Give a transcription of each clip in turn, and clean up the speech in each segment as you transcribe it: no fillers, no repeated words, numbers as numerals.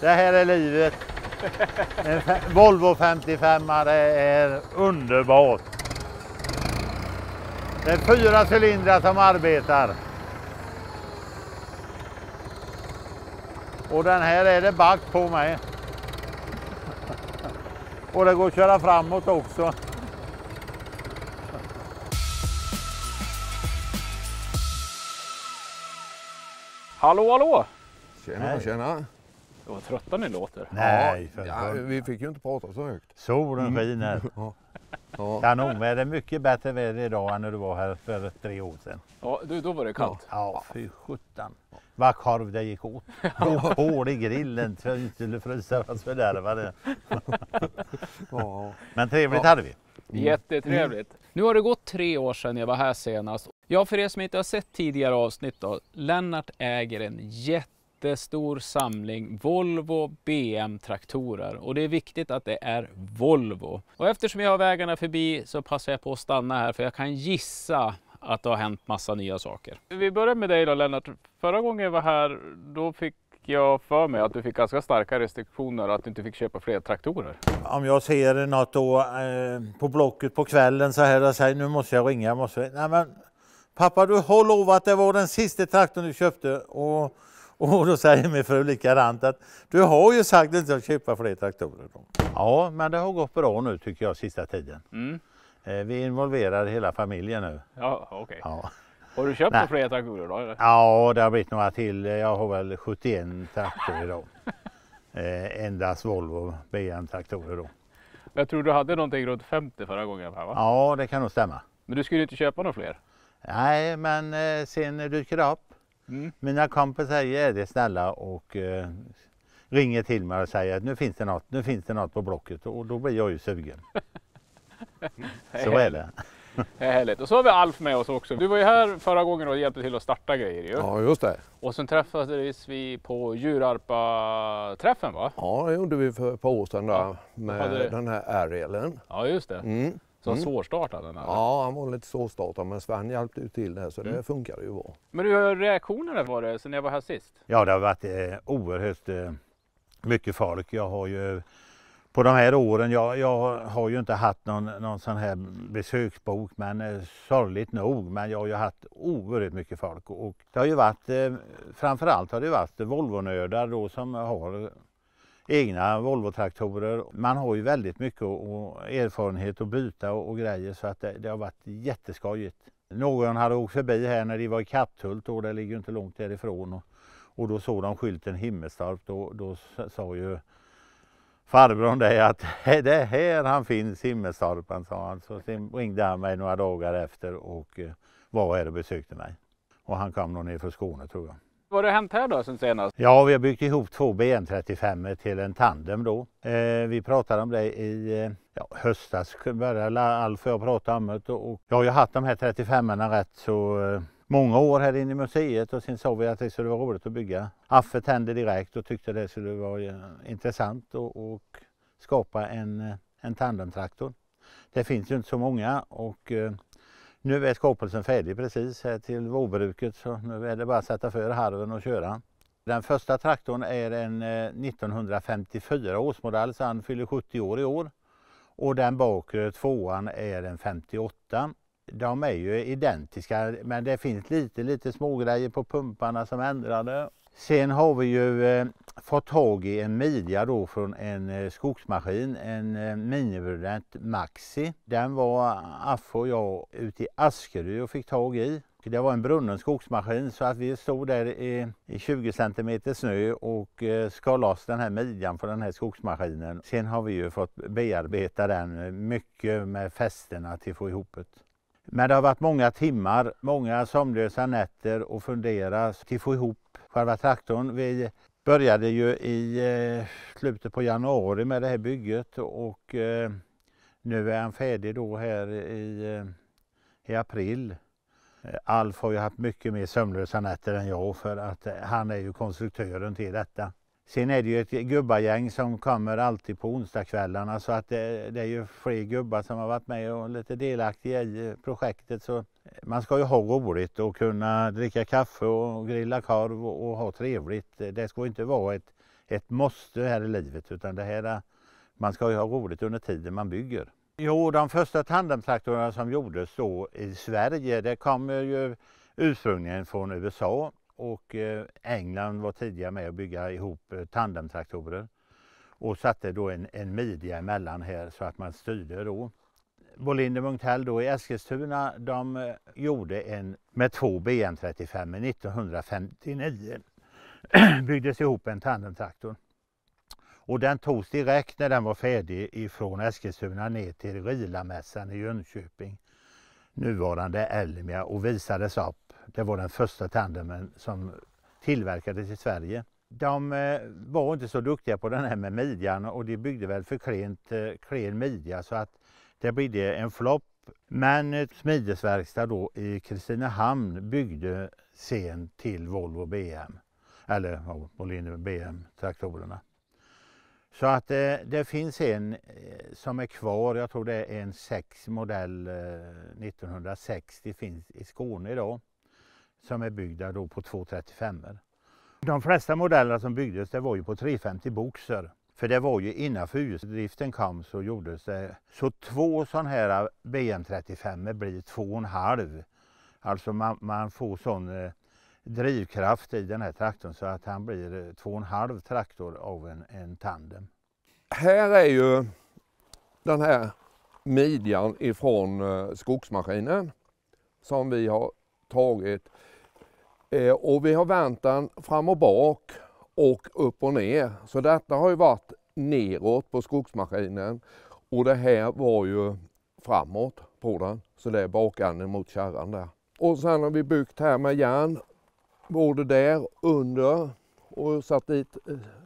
Det här är livet. En Volvo 55, det är underbart. Det är 4 cylindrar som arbetar. Och den här är det back på mig. Och det går att köra framåt också. Hallå, hallå! Tjena, tjena. Vad trötta ni låter. Nej, Vi fick ju inte prata så högt. solen skiner. Ja. Kanonväder, det är mycket bättre väder idag än när du var här för 3 år sedan. Ja, då var det kallt. Ja, fy sjutton. Vad korv det gick åt. Och hål i grillen för att inte skulle frysa fast fördärvade. Ja. Men trevligt hade vi. Jättetrevligt. Nu har det gått 3 år sedan jag var här senast. Ja, för er som inte har sett tidigare avsnitt då. Lennart äger en jättestor samling Volvo BM-traktorer. Och det är viktigt att det är Volvo. Och eftersom jag har vägarna förbi så passar jag på att stanna här. För jag kan gissa att det har hänt massa nya saker. Vi börjar med dig då, Lennart. Förra gången jag var här, då fick jag för mig att du fick ganska starka restriktioner och att du inte fick köpa fler traktorer. Om jag ser något då på blocket på kvällen så här och säger nu måste jag ringa. Nej men pappa, du har lovat att det var den sista traktorn du köpte. Och då säger min fru likadant att du har ju sagt att du inte ska köpa fler traktorer. Ja, men det har gått bra nu tycker jag sista tiden. Vi involverar hela familjen nu. Ja, okej. Ja. Har du köpt fler traktorer då? Eller? Ja, det har blivit några till. Jag har väl 71 traktorer idag. Endast Volvo BM-traktorer då. Jag tror du hade någonting runt 50 förra gången här, va? Ja, det kan nog stämma. Men du skulle inte köpa några fler? Nej, men sen dyker det upp. Mina kompisar är det snälla och ringer till mig och säger att nu finns det något på blocket och då blir jag ju sugen. Så är det. Det är härligt. Och så har vi Alf med oss också. Du var ju här förra gången och hjälpte till att starta grejer ju. Ja, just det. Och sen träffades vi på Djurarpa-träffen, va? Ja, det gjorde vi för ett par år sedan där med den här Arielen. Ja, just det. Så svårstartad den här. Ja, han var lite svårstartad men Sven hjälpte ju till det så det funkade ju bra. Men hur har reaktionerna varit sen jag var här sist? Ja, det har varit oerhört mycket folk. Jag har ju på de här åren, jag har ju inte haft någon sån här besöksbok, men sorgligt nog, men jag har ju haft oerhört mycket folk och det har ju varit, framförallt har det varit Volvo-nördar då som har egna Volvo-traktorer. Man har ju väldigt mycket erfarenhet att byta och grejer så att det har varit jätteskojigt. Någon hade åkt förbi här när de var i Katthult och det ligger ju inte långt därifrån och då såg de skylten Himmelstorp, då sa ju farbrorn det att det är här han finns, Himmelstorpan, sa han. Så sen ringde han mig några dagar efter och var här och besökte mig. Och han kom nog ner från Skåne tror jag. Vad har det hänt här då sen senast? Ja, vi har byggt ihop 2 BM35 till en tandem då. Vi pratade om det i höstas, började Alf och jag prata om det. Och jag har ju haft de här 35-arna rätt så många år här inne i museet och sen sa vi att det skulle vara roligt att bygga. Affe tände direkt och tyckte det skulle vara intressant och skapa en tandemtraktor. Det finns ju inte så många och nu är skapelsen färdig precis här till vårbruket så nu är det bara att sätta för harven och köra. Den första traktorn är en 1954 årsmodell så han fyller 70 år i år. Och den bakre 2:an är en 58. De är ju identiska men det finns lite smågrejer på pumparna som ändrade. Sen har vi ju fått tag i en midja då från en skogsmaskin, en Minibrunett Maxi. Den var Affe och jag ute i Askerö och fick tag i. Det var en brunnen skogsmaskin så att vi stod där i 20 cm snö och skar loss den här midjan för den här skogsmaskinen. Sen har vi ju fått bearbeta den mycket med fästena till att få ihop det. Men det har varit många timmar, många sömnlösa nätter och fundera till att få ihop själva traktorn. Vi började ju i slutet på januari med det här bygget och nu är han färdig då här i april. Alf har ju haft mycket mer sömnlösa nätter än jag för att han är ju konstruktören till detta. Sen är det ju ett gubbagäng som kommer alltid på onsdagskvällarna så att det är ju fler gubbar som har varit med och lite delaktiga i projektet. Så man ska ju ha roligt och kunna dricka kaffe och grilla korv och ha trevligt. Det ska inte vara ett måste här i livet, utan det här, man ska ju ha roligt under tiden man bygger. Jo, de första tandemtraktorerna som gjordes då i Sverige, det kom ju ursprungligen från USA, och England var tidigare med att bygga ihop tandemtraktorer och satte då en midja emellan här så att man styrde då. Bolin och Munktell då i Eskilstuna, de gjorde en med 2 BM35 1959. Byggdes ihop en tandemtraktor. Och den togs direkt när den var färdig ifrån Eskilstuna ner till Rilamässan i Jönköping, nuvarande Elmia, och visades upp. Det var den första tandemen som tillverkades i Sverige. De var inte så duktiga på den här med midjan, och de byggde väl för klen midja, så att det blev en flopp. Men ett smidesverkstad då i Kristinehamn byggde sen till Volvo BM, eller Bolin BM-traktorerna. Så att det finns en som är kvar, jag tror det är en 6 modell 1960, finns i Skåne idag, som är byggda då på 235. De flesta modeller som byggdes, det var ju på 350 boxer. För det var ju innan fyrhjulsdriften kom så gjordes det. Så 2 sådana här BM35 blir 2,5. Alltså man får sån drivkraft i den här traktorn så att han blir 2,5 traktor av en tandem. Här är ju den här midjan ifrån skogsmaskinen som vi har tagit. Och vi har vänt den fram och bak och upp och ner. Så detta har ju varit neråt på skogsmaskinen och det här var ju framåt på den. Så det är bakänden mot kärran där. Och sen har vi byggt här med järn både där under och satt dit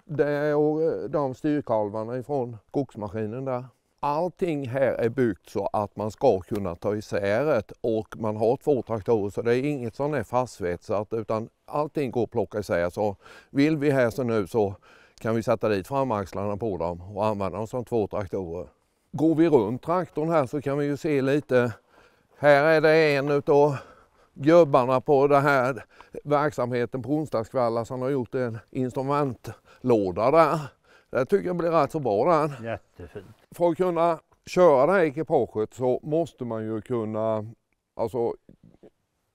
där och de styrkalvarna ifrån skogsmaskinen där. Allting här är byggt så att man ska kunna ta isär det, och man har 2 traktorer så det är inget som är fastsvetsat, utan allting går att plocka isär. Så vill vi här så nu så kan vi sätta dit framaxlarna på dem och använda dem som 2 traktorer. Går vi runt traktorn här så kan vi ju se lite. Här är det en utav gubbarna på den här verksamheten på onsdagskvällar som har gjort en instrumentlåda där. Det tycker jag blir rätt så bra den. Jättefint. För att kunna köra det här ekipaget så måste man ju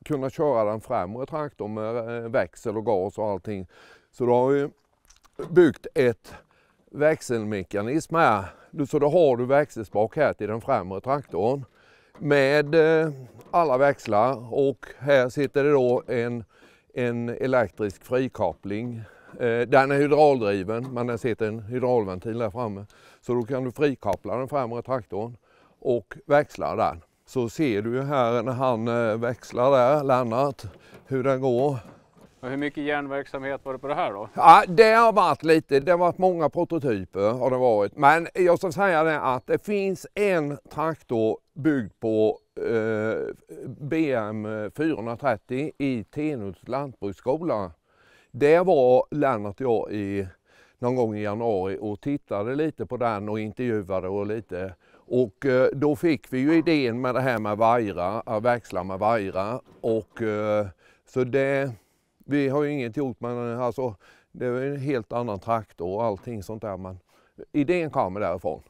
kunna köra den främre traktorn med växel och gas och allting. Så då har vi byggt ett växelmekanism här. Så då har du växelspak här till den främre traktorn med alla växlar, och här sitter det då en elektrisk frikoppling. Den är hydrauldriven, men den sitter en hydraulventil där framme. Så då kan du frikoppla den främre traktorn och växla den. Så ser du ju här när han växlar där, Lennart, hur den går. Och hur mycket järnverksamhet var det på det här då? Ja, det har varit lite, det har varit många prototyper har det varit. Men jag ska säga det att det finns en traktor byggd på BM 430 i Tenhults lantbruksskola. Det var Lennart och jag någon gång i januari och tittade lite på den och intervjuade och lite. Och då fick vi ju idén med det här med vajra, att växla med vajra. Och så det, vi har ju inget gjort, men alltså det är en helt annan traktor och allting sånt där. Men idén kommer därifrån.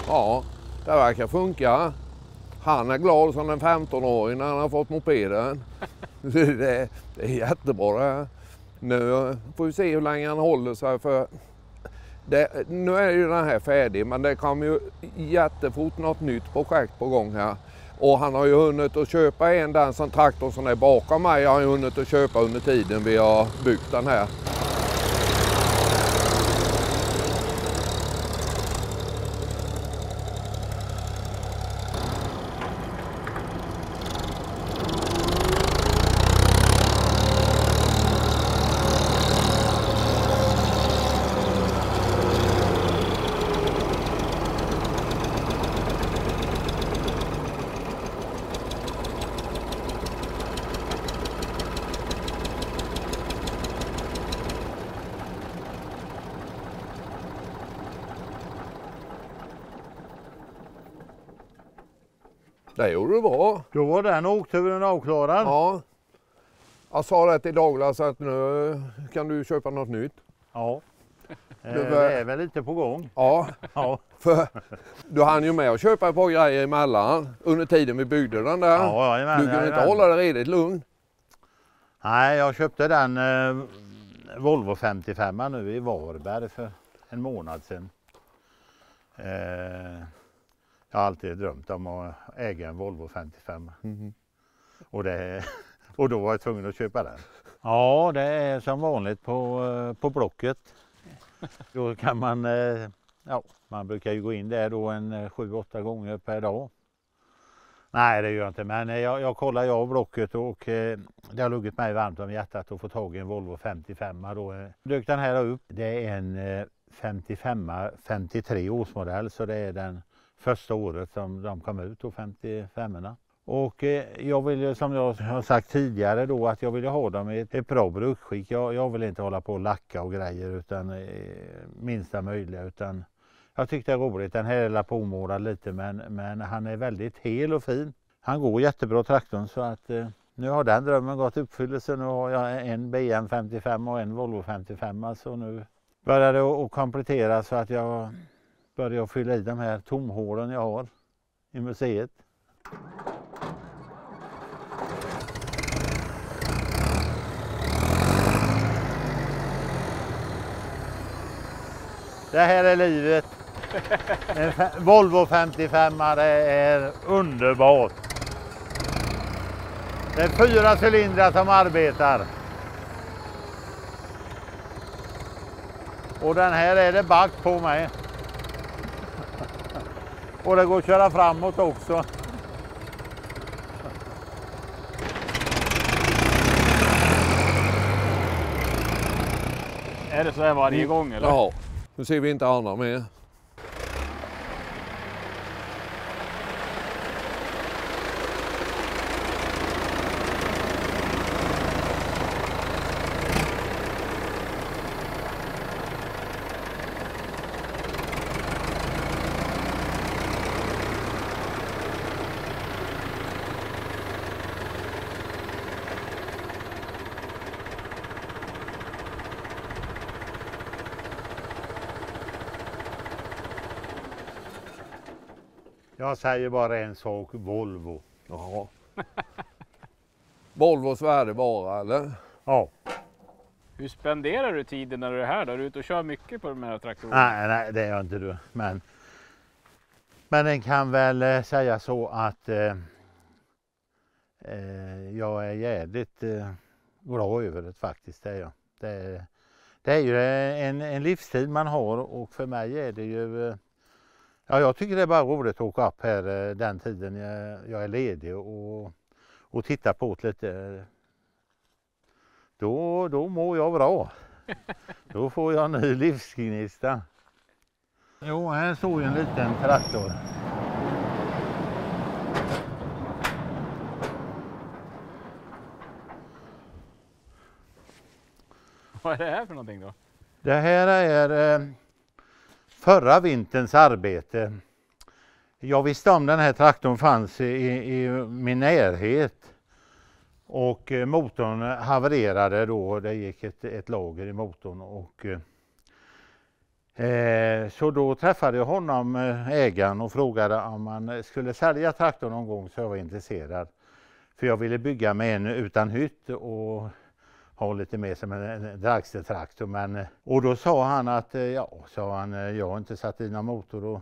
Ja, Det verkar funka. Han är glad som en 15-åring när han har fått mopeden. Det är jättebra. Nu får vi se hur länge han håller sig. För nu är ju den här färdig, men det kommer ju jättefort något nytt projekt på gång här. Och han har ju hunnit att köpa den som traktorn som är bakom mig. Jag har ju hunnit att köpa under tiden vi har byggt den här. Det gjorde du bra. Då var den åkturen avklarad. Ja. Jag sa det till Douglas att nu kan du köpa något nytt. Ja. Det är väl lite på gång. Ja. Ja. För du hann ju med att köpa ett par grejer emellan under tiden vi byggde den där. Ja, jajamän, du kunde inte jajamän. hålla dig riktigt lugn. Nej, jag köpte den Volvo 55 nu i Varberg för en månad sedan. Jag har alltid drömt om att äga en Volvo 55. Mm. Och då var jag tvungen att köpa den. Ja, det är som vanligt på Blocket. Då kan man, man brukar ju gå in där då en 7-8 gånger per dag. Nej, det gör jag inte, men jag kollar av Blocket och det har luggit mig varmt om hjärtat att få tag i en Volvo 55 då. Dök den här upp. Det är en 53 årsmodell, så det är den första året som de kom ut, 55-erna. Och jag vill, som jag har sagt tidigare då, att jag vill ha dem i ett bra brukskick. Jag vill inte hålla på och lacka och grejer utan minsta möjliga, utan jag tyckte det är roligt. Den här är påmålad lite, men han är väldigt hel och fin. Han går jättebra traktorn, så att nu har den drömmen gått uppfyllelse. Nu har jag en BM 55 och en Volvo 55, så nu börjar det att komplettera så att jag börjar fylla i de här tomhålen jag har i museet. Det här är livet. En Volvo 55, det är underbart. Det är 4 cylindrar som arbetar. Och den här är det back på mig. Och det går att köra framåt också. Är det så här varje gång eller? Ja, nu ser vi inte andra med. Jag säger bara en sak, Volvo. Ja. Volvos värde bara, eller? Ja. Hur spenderar du tiden när du är här då? Är du ute och kör mycket på de här traktorerna? Nej, det är jag inte du. Men den kan väl säga så att jag är jävligt glad över det faktiskt. Det är jag. Det är ju en livsstil man har, och för mig är det ju... Ja, jag tycker det är bara roligt att åka upp här den tiden jag är ledig och titta på det lite. Då mår jag bra. Då får jag en ny livsgnista. Jo, här står ju en liten traktor. Vad är det här för någonting då? Det här är förra vinterns arbete. Jag visste om den här traktorn fanns i min närhet. Och motorn havererade då. Det gick ett lager i motorn. Och Så då träffade jag honom, ägaren, och frågade om man skulle sälja traktorn någon gång, så jag var intresserad. För jag ville bygga med en utan hytt och ha lite mer som en dragstertraktor. Och då sa han att jag har inte satt in någon motor.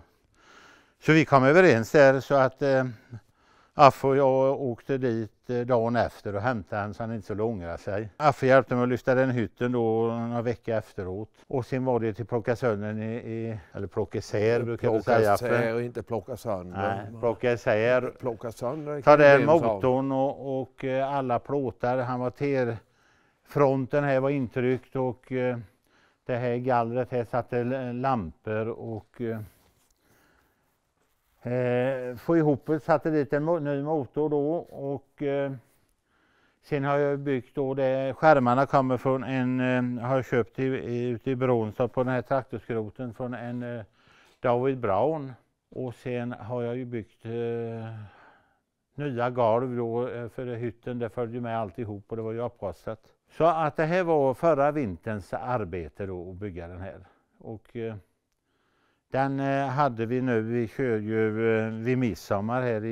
Så vi kom överens där, så att Affe och jag åkte dit dagen efter och hämtade han så han inte skulle ångra sig. Affe hjälpte mig att lyfta den hytten då några veckor efteråt. Och sen var det till plocka sönder eller plocka isär brukar jag säga. Plocka isär, inte plocka sönder. Nej, plocka isär. Plocka sönder. Ta den motorn och alla plåtar. Han var fronten här var intryckt och det här gallret här satte lampor och få ihop det, satte dit en ny motor då och sen har jag byggt då skärmarna kommer från har jag köpt ute i Brånstad på den här traktorskroten från en David Brown, och sen har jag ju byggt nya golv då för hytten, det följde med alltihop och det var ju upprostat. Så att det här var förra vinterns arbete då att bygga den här. Och den hade vi nu, vi kör ju vid midsommar här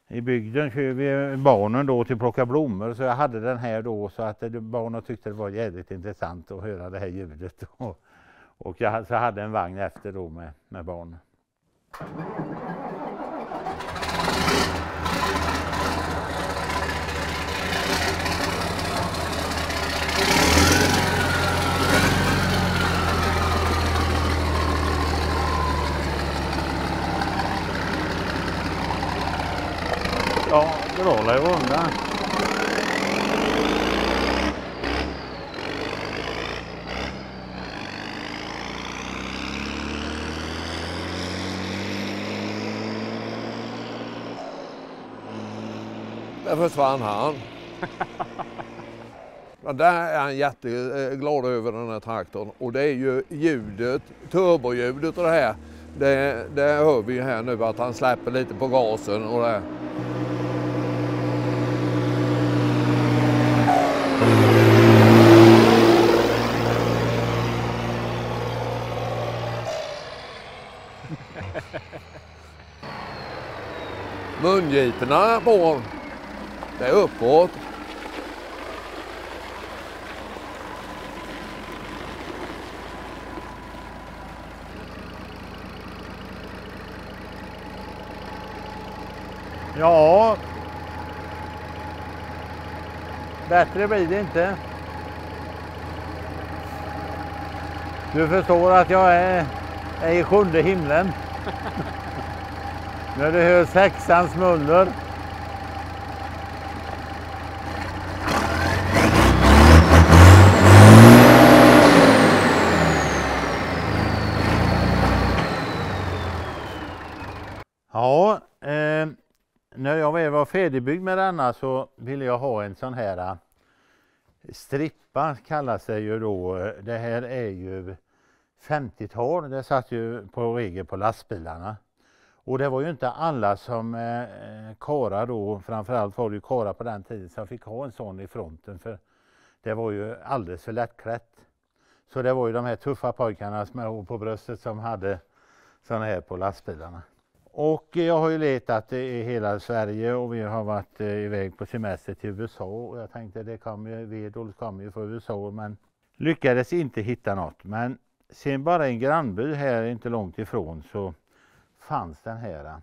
i bygden, kör vi barnen då till plocka blommor, så jag hade den här då så att barnen tyckte det var jävligt intressant att höra det här ljudet. Och jag så hade en vagn efter då med barnen. Ja, det rullar ju undan. Där försvann han. Ja, där är han jätteglad över den här traktorn. Och det är ju ljudet, turboljudet och det här. Det hör vi här nu att han släpper lite på gasen och det. Mungiporna på, det är uppåt. Ja, bättre blir det inte. Du förstår att jag är i sjunde himlen. När du hör sexans muller. Ja, när jag väl var färdigbyggd med denna så ville jag ha en sån här strippa, kallas det ju då. Det här är ju 50-tal, det satt ju på regel på lastbilarna. Och det var ju inte alla som karlar då, framförallt var det ju karlar på den tiden som fick ha en sån i fronten, för det var ju alldeles för lättklätt. Så det var ju de här tuffa pojkarna med hår på bröstet som hade såna här på lastbilarna. Och jag har ju letat i hela Sverige och vi har varit iväg på semester till USA och jag tänkte Wedolf kommer ju från USA, men lyckades inte hitta något. Men sen bara en grannby här inte långt ifrån så fanns den här,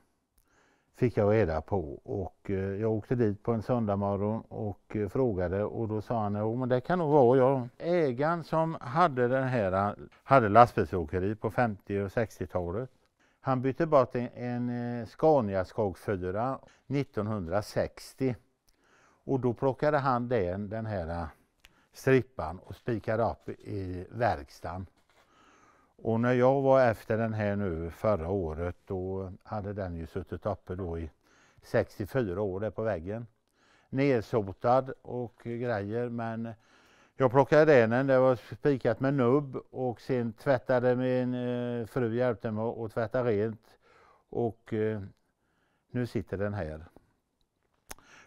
fick jag reda på, och jag åkte dit på en söndag morgon och frågade och då sa han, jo men det kan nog vara jag. Ägaren som hade den här hade lastbilsåkeri på 50- och 60-talet. Han bytte bort en Scania Skog 4 1960 och då plockade han den här strippan och spikade upp i verkstaden. Och när jag var efter den här nu förra året, då hade den ju suttit uppe då i 64 år där på väggen. Nersotad och grejer, men jag plockade den, det var spikat med nubb och sen tvättade min fru, hjälpte mig att tvätta rent och nu sitter den här.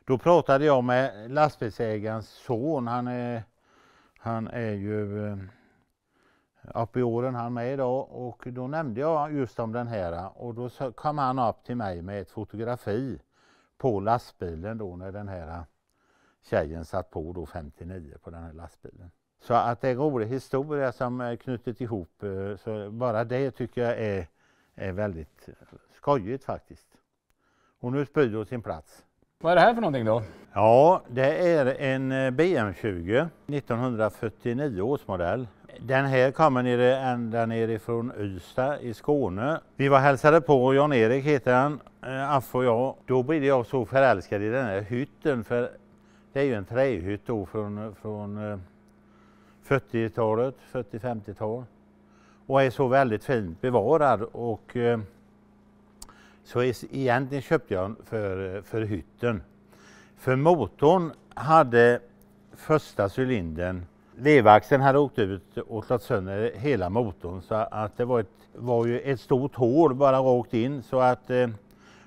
Då pratade jag med lastbilsägarens son, han är ju upp i åren han med idag, och då nämnde jag just om den här, och då kom han upp till mig med ett fotografi på lastbilen då när den här tjejen satt på då 59 på den här lastbilen. Så att det är en rolig historia som är knutit ihop, så bara det tycker jag är väldigt skojigt faktiskt. Och nu spyr du sin plats. Vad är det här för någonting då? Ja, det är en BM20 1949 års modell. Den här kommer ända nerifrån Ystad i Skåne. Vi var hälsade på, Jan-Erik heter han, Aff och jag. Då blev jag så förälskad i den här hytten, för det är ju en trähytt då från 40-talet, 40-50-tal. Och är så väldigt fint bevarad, och så egentligen köpte jag för hytten. För motorn hade första cylindern, vevaxeln hade åkt ut och slått sönder hela motorn, så att det var ju ett stort hål bara rakt in, så att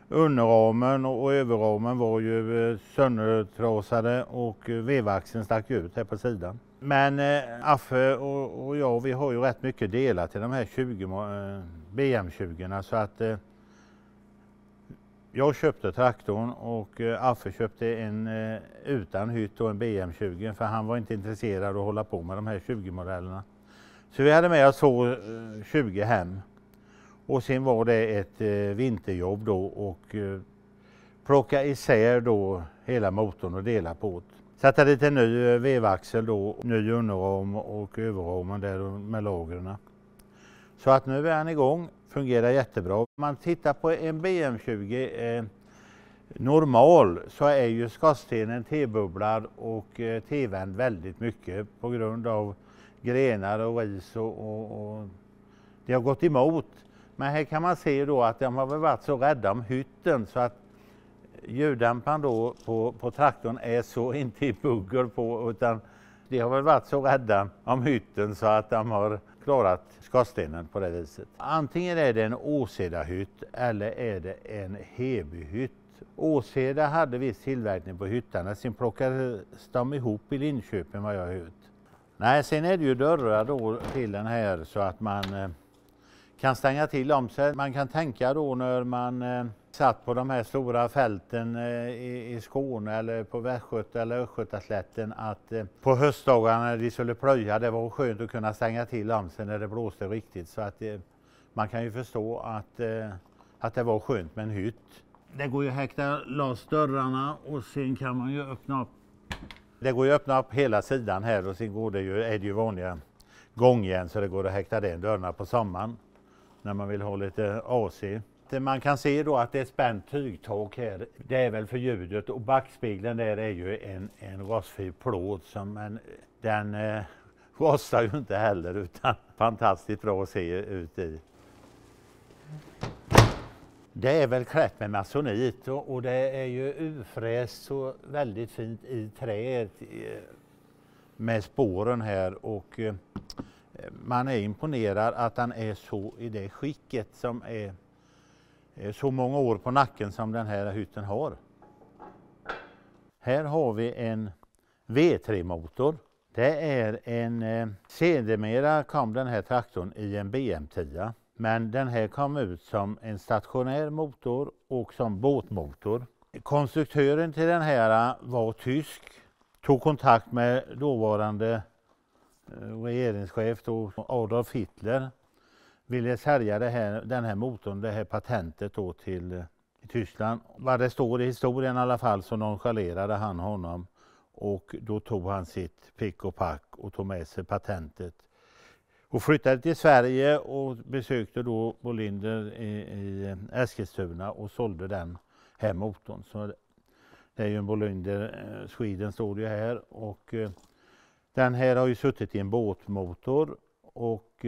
underramen och överramen var ju söndertrasade och vevaxeln stack ut här på sidan. Men Affe och jag, vi har ju rätt mycket delat till de här BM20, så att jag köpte traktorn och Affe köpte en utan hytt och en BM20, för han var inte intresserad av att hålla på med de här 20-modellerna. Så vi hade med oss 20 hem. Och sen var det ett vinterjobb då, och plocka isär då hela motorn och dela på det. Sätta dit en ny vevaxel då, ny underram och överramen där med lagren. Så att nu är han igång, fungerar jättebra. Om man tittar på en BM20 normal, så är ju skorstenen T-bubblad och T-vänd väldigt mycket på grund av grenar och ris och det har gått emot. Men här kan man se då att de har varit så rädda om hytten, så att ljuddämparen då på traktorn är så inte i bugger på, utan de har väl varit så rädda om hytten så att de har klarat skorstenen på det viset. Antingen är det en Åseda-hytt eller är det en Heby-hytt. Åseda hade viss tillverkning på hyttarna, sen plockades de ihop i Linköping vad jag har hört. Nej, sen är det ju dörrar då till den här så att man kan stänga till om sig. Man kan tänka då när man satt på de här stora fälten i Skåne eller på Västgöta eller Östgötaslätten, att på höstdagarna när de skulle plöja, det var skönt att kunna stänga till om sig när det blåste riktigt. Så att man kan ju förstå att det var skönt med en hytt. Det går ju att häkta loss dörrarna och sen kan man ju öppna upp. Det går ju att öppna upp hela sidan här, och sen är det ju vanliga gångjärn, så det går att häkta den dörrarna på sommaren när man vill ha lite AC. Man kan se då att det är spänt tygtak här. Det är väl för ljudet, och backspegeln där är ju en rostfri plåt, men den rostar ju inte heller, utan fantastiskt bra att se ut i. Det är väl klätt med masonit, och det är ju urfräst så väldigt fint i träet med spåren här, och man är imponerad att den är så i det skicket som är så många år på nacken som den här hytten har. Här har vi en V3-motor. Det är sedermera kom den här traktorn i en BM10. Men den här kom ut som en stationär motor och som båtmotor. Konstruktören till den här var tysk. Tog kontakt med dåvarande regeringschef då, Adolf Hitler. Ville sälja den här motorn, det här patentet då till Tyskland. Vad det står i historien i alla fall, så nonchalerade han honom. Och då tog han sitt pick och pack och tog med sig patentet. Och flyttade till Sverige och besökte då Bolinder i Eskilstuna och sålde den här motorn. Så det är ju en Bolinder Sweden, står det här. Och den här har ju suttit i en båtmotor, och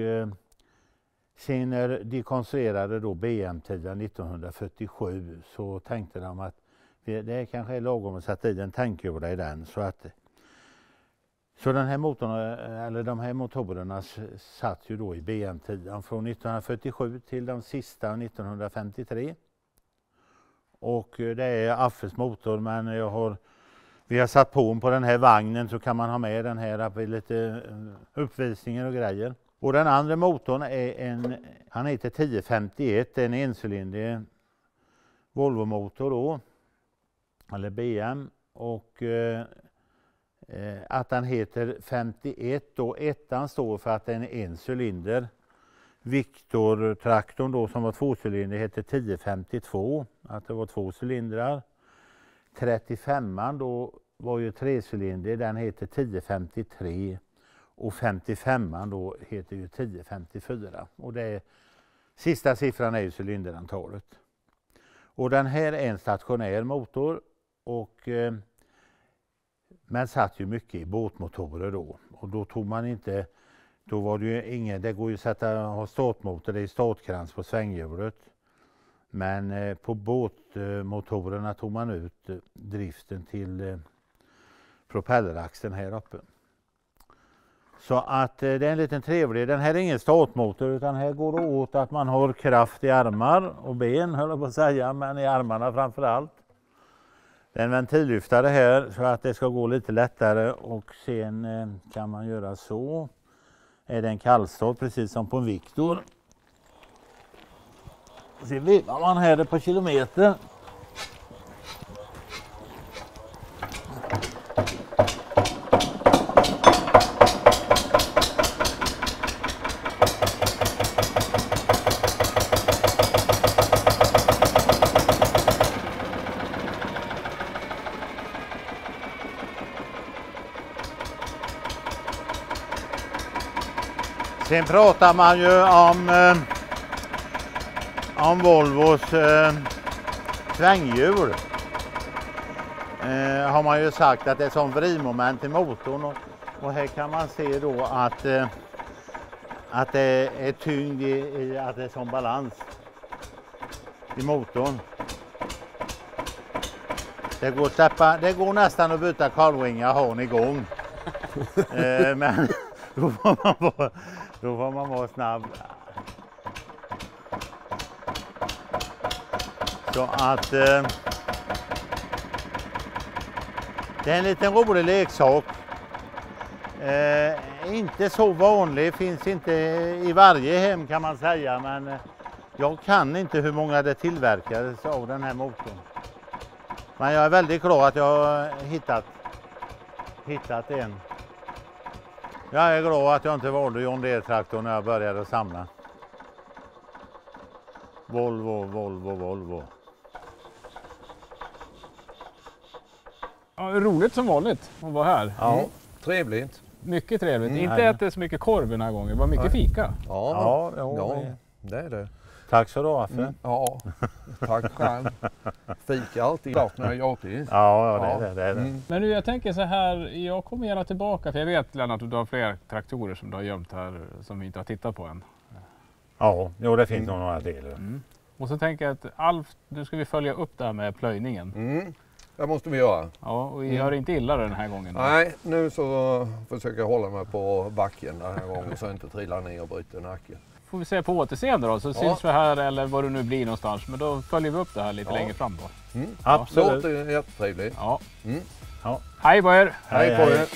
sen när de konstruerade då BM10 1947 så tänkte de att det kanske är lagom att sätta i en tankhjula i den. Så den här motorn, eller de här motorerna satt ju då i BM10 från 1947 till de sista 1953. Och det är Affes motor, men vi har satt på den här vagnen, så kan man ha med den här på lite uppvisningar och grejer. Och den andra motorn är han heter 1051, en encylindrig Volvo-motor då, eller BM. Och att den heter 51 då, ettan står för att den är en cylinder. Victor-traktorn då som var tvåcylinder heter 1052, att det var 2 cylindrar. 35an då var ju 3-cylinder, den heter 1053. Och 55an då heter ju 1054. Och det sista siffran är ju cylinderantalet. Och den här är en stationär motor, och men satt ju mycket i båtmotorer då. Och då tog man inte, då var det ju ingen, det går ju att ha startmotor, det är startkrans på svänghjulet. Men på båtmotorerna tog man ut driften till propelleraxeln här uppe. Så att det är en liten trevlig, den här är ingen startmotor, utan här går det åt att man har kraft i armar och ben, höll jag på att säga, men i armarna framför allt. Det är en ventillyftare här så att det ska gå lite lättare, och sen kan man göra så. Är det en kallstart precis som på en Victor. Sen vevar man här på kilometer. Sen pratar man ju om Volvos svänghjul. Har man ju sagt att det är som vridmoment i motorn, och här kan man se då att det är tyngd i att det är som balans i motorn. Det går nästan att byta karlringar har igång. Men då får man vara snabb. Så att det är en liten rolig leksak. Inte så vanlig, finns inte i varje hem kan man säga, men jag kan inte hur många det tillverkades av den här motorn. Men jag är väldigt glad att jag har hittat en. Jag är glad att jag inte valde John Deere-traktorn när jag började samla. Volvo. Ja, roligt som vanligt att vara här. Ja, trevligt. Mycket trevligt. Inte ätit så mycket korv den här gången, det var mycket fika. Ja, det är det. Tack så du ha, Affe. Ja, tack själv. Fika alltid klart när jag gratis. Ja, det är det. Men nu jag tänker så här, jag kommer gärna tillbaka, för jag vet Lennart att du har fler traktorer som du har gömt här som vi inte har tittat på än. Ja, det finns nog några delar. Och så tänker jag att Alf, nu ska vi följa upp det här med plöjningen. Det måste vi göra. Ja, och vi gör inte illa den här gången. Nej, nu så försöker jag hålla mig på backen den här gången så jag inte trillar ner och bryter nacken. Får vi se på återseende då, så syns vi här eller var du nu blir någonstans. Men då följer vi upp det här lite längre fram då. Absolut. Det låter jättetrevligt. Ja. Hej på er! Hej på er!